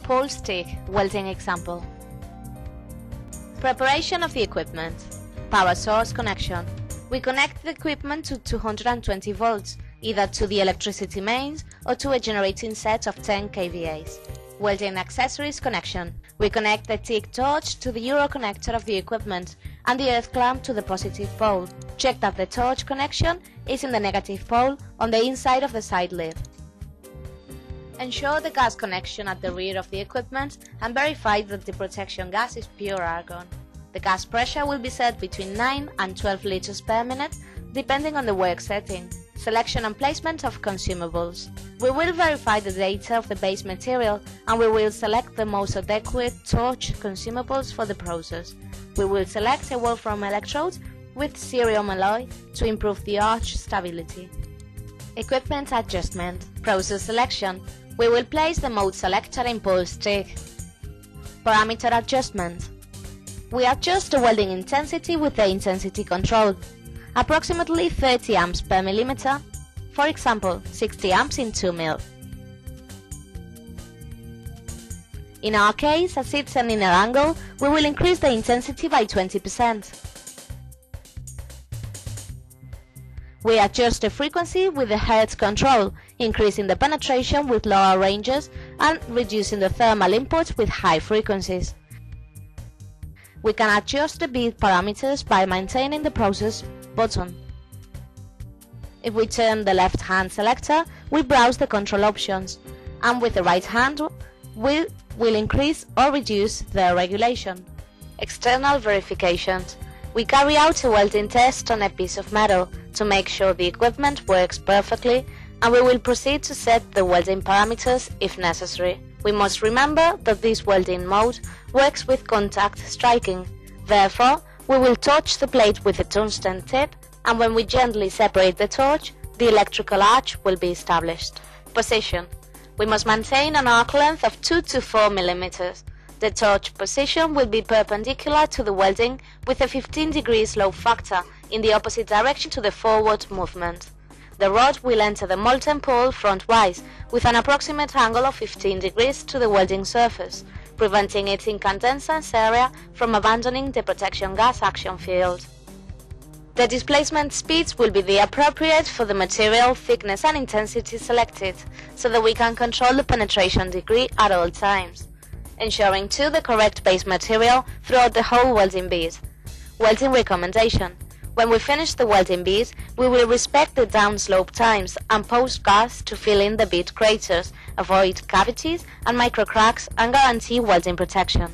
pole stick welding example. Preparation of the equipment. Power source connection. We connect the equipment to 220 volts, either to the electricity mains or to a generating set of 10 kVA. Welding accessories connection. We connect the TIG torch to the Euro connector of the equipment and the earth clamp to the positive pole. Check that the torch connection is in the negative pole on the inside of the side lid. Ensure the gas connection at the rear of the equipment and verify that the protection gas is pure argon. The gas pressure will be set between 9 and 12 liters per minute depending on the work setting. Selection and placement of consumables. We will verify the data of the base material and we will select the most adequate torch consumables for the process. We will select a Wolfram electrode with cerium alloy to improve the arch stability. Equipment adjustment. Process selection. We will place the mode selector in pole stick. Parameter adjustment. We adjust the welding intensity with the intensity control. Approximately 30 amps per millimeter, for example 60 amps in 2 mil. In our case, as it's an inner angle, we will increase the intensity by 20%. We adjust the frequency with the hertz control, increasing the penetration with lower ranges and reducing the thermal inputs with high frequencies. We can adjust the bead parameters by maintaining the process button. If we turn the left hand selector, we browse the control options, and with the right hand we will increase or reduce the regulation. External verifications. We carry out a welding test on a piece of metal to make sure the equipment works perfectly, and we will proceed to set the welding parameters if necessary. We must remember that this welding mode works with contact striking. Therefore, we will torch the plate with a tungsten tip, and when we gently separate the torch, the electrical arch will be established. Position. We must maintain an arc length of 2 to 4 mm. The torch position will be perpendicular to the welding with a 15-degree slope factor in the opposite direction to the forward movement. The rod will enter the molten pool frontwise with an approximate angle of 15 degrees to the welding surface, preventing its incandescence area from abandoning the protection gas action field. The displacement speeds will be the appropriate for the material thickness and intensity selected, so that we can control the penetration degree at all times, ensuring too the correct base material throughout the whole welding bead. Welding recommendation. When we finish the welding bead, we will respect the downslope times and post gas to fill in the bead craters, avoid cavities and micro cracks, and guarantee welding protection.